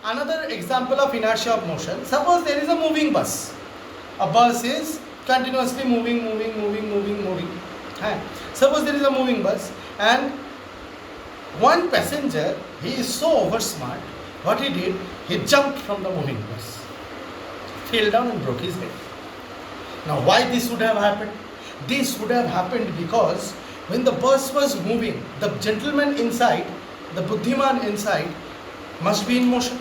another example of inertia of motion. Suppose there is a moving bus. A bus is continuously moving. Hai. Suppose there is a moving bus and one passenger, he is so over smart. What he did, he jumped from the moving bus, fell down and broke his head. Now why this would have happened? This would have happened because when the bus was moving, the gentleman inside, the buddhiman inside, must be in motion.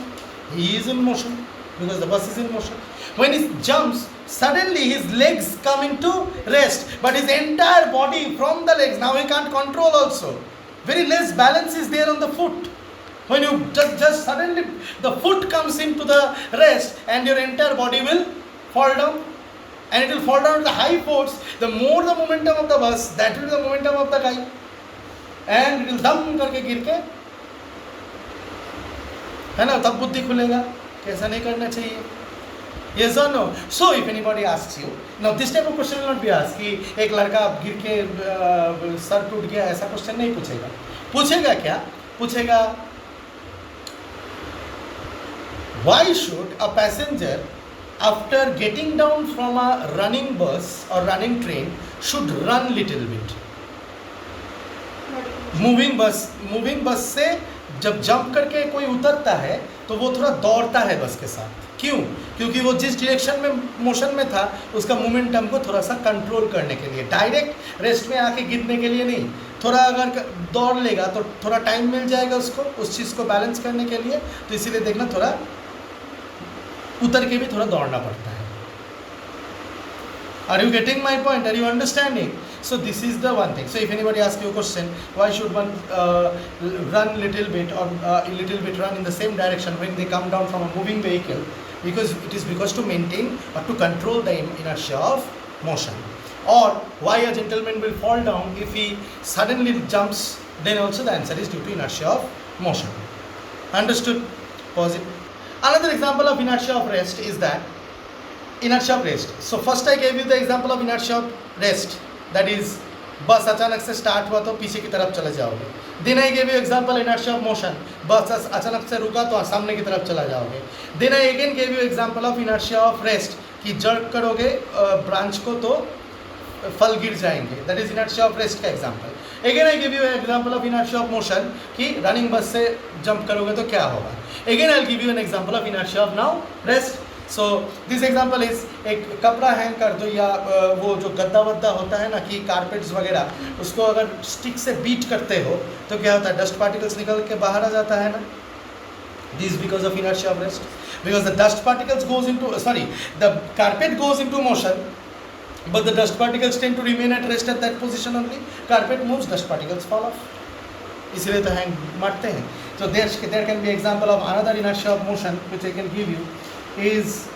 He is in motion because the bus is in motion. When he jumps, suddenly his legs come into rest, but his entire body from the legs, now he can't control also. Very less balance is there on the foot. When you just suddenly the foot comes into the rest and your entire body will fall down. And it will fall down to the high force. The more the momentum of the bus, that will be the momentum of the guy. And it will dum करके गिर के, है ना, तब बुद्धि खुलेगा. कैसा नहीं करना चाहिए. Yes or no? So if anybody asks you, now this type of question will not be asked कि एक लड़का गिर के सर टूट गया, ऐसा क्वेश्चन नहीं पूछेगा. पूछेगा क्या? पूछेगा, why should a passenger after getting down from a running bus or running train should run little bit? Moving बस से जब जंप करके कोई उतरता है तो वो थोड़ा दौड़ता है बस के साथ. क्यों? क्योंकि वो जिस डायरेक्शन में मोशन में था उसका मोमेंटम को थोड़ा सा कंट्रोल करने के लिए, डायरेक्ट रेस्ट में आके गिरने के लिए नहीं. थोड़ा अगर दौड़ लेगा तो थोड़ा टाइम मिल जाएगा उसको उस चीज़ को बैलेंस करने के लिए. तो इसीलिए देखना थोड़ा उतर के भी थोड़ा दौड़ना पड़ता है. Are you getting my point? Are you understanding? So this is the one thing. So if anybody asks you a question, why should one run little bit or a little bit run in the same direction when they come down from a moving vehicle? Because it is because to maintain or to control the inertia of motion. Or why a gentleman will fall down if he suddenly jumps? Then also the answer is due to inertia of motion. Understood? Pause it. Another example of inertia of rest is that inertia of rest. So first I gave you the example of inertia of rest, that is बस अचानक से start हुआ तो पीछे की तरफ चले जाओगे. Then I gave you example inertia of motion, बस अचानक से रुका तो सामने की तरफ चला जाओगे. Then I again gave you example of inertia of rest कि जड़ करोगे ब्रांच को तो फल गिर जाएंगे. That is inertia of rest का example. Again I give you example of inertia of motion कि रनिंग बस से जंप करोगे तो क्या होगा. Again I'll give you an example of inertia of now rest. So this example is एक कपड़ा हैंग कर दो या वो जो गद्दा वद्दा होता है ना कि कारपेट्स वगैरह, उसको अगर स्टिक से बीट करते हो तो क्या होता है, डस्ट पार्टिकल्स निकल के बाहर आ जाता है ना. This because of inertia of rest, because the dust particles goes into the carpet goes into motion, but the dust particles tend to remain at rest at that position only. Carpet moves, dust particles fall off. इसलिए तो hang मारते हैं. So there can be example of another inertia of motion which I can give you is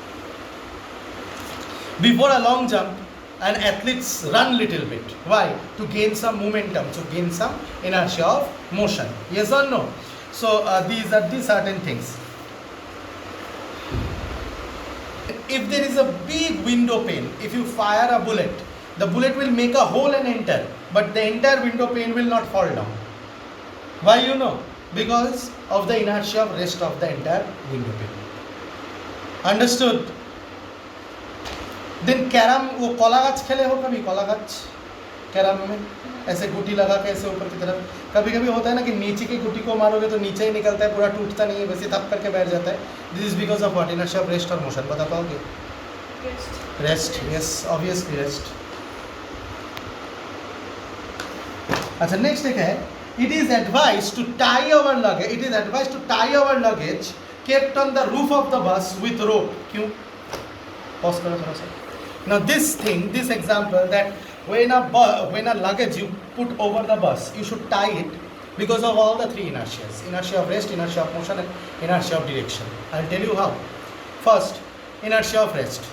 before a long jump and athletes run little bit. Why? To gain some momentum, to gain some inertia of motion. Yes or no? So these are the certain things. If there is a big window pane, if you fire a bullet, the bullet will make a hole and enter, but the entire window pane will not fall down. Why you know? Because of the inertia of rest of the entire window pane. Understood? Then carrom, वो कॉला गाछ खेले हो कभी? कॉला गाछ carrom में ऐसे गुटी लगा के ऐसे ऊपर की तरफ, कभी कभी होता है ना कि नीचे की गुटी को मारोगे तो नीचे ही निकलता है, पूरा टूटता नहीं है, वैसे थप करके बैठ जाता है. This is because of what? Inertia of rest और मोशन. बता पाओगे? रेस्ट. Yes, obviously rest. अच्छा, नेक्स्ट एक है, it is advised to tie our luggage. It is advised to tie our luggage kept on the roof of the bus with rope. क्यों? Pause करो थोड़ा सा. Now this thing, this example that when a luggage you put over the bus, you should tie it because of all the three inertias: inertia of rest, inertia of motion, and inertia of direction. I'll tell you how. First, inertia of rest.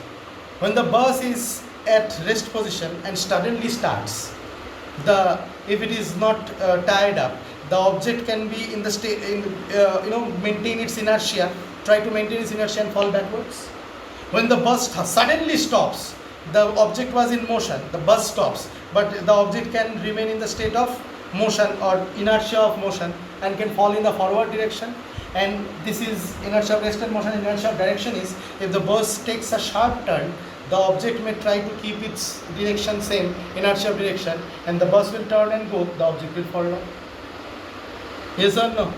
When the bus is at rest position and suddenly starts, if it is not tied up, the object can be in the state, maintain its inertia, try to maintain its inertia and fall backwards. When the bus suddenly stops, the object was in motion, the bus stops, but the object can remain in the state of motion or inertia of motion and can fall in the forward direction. And this is inertia of rested motion. Inertia of direction is if the bus takes a sharp turn, the object may try to keep its direction same, inertia of direction, and the bus will turn and go, the object will fall down. Yes or no?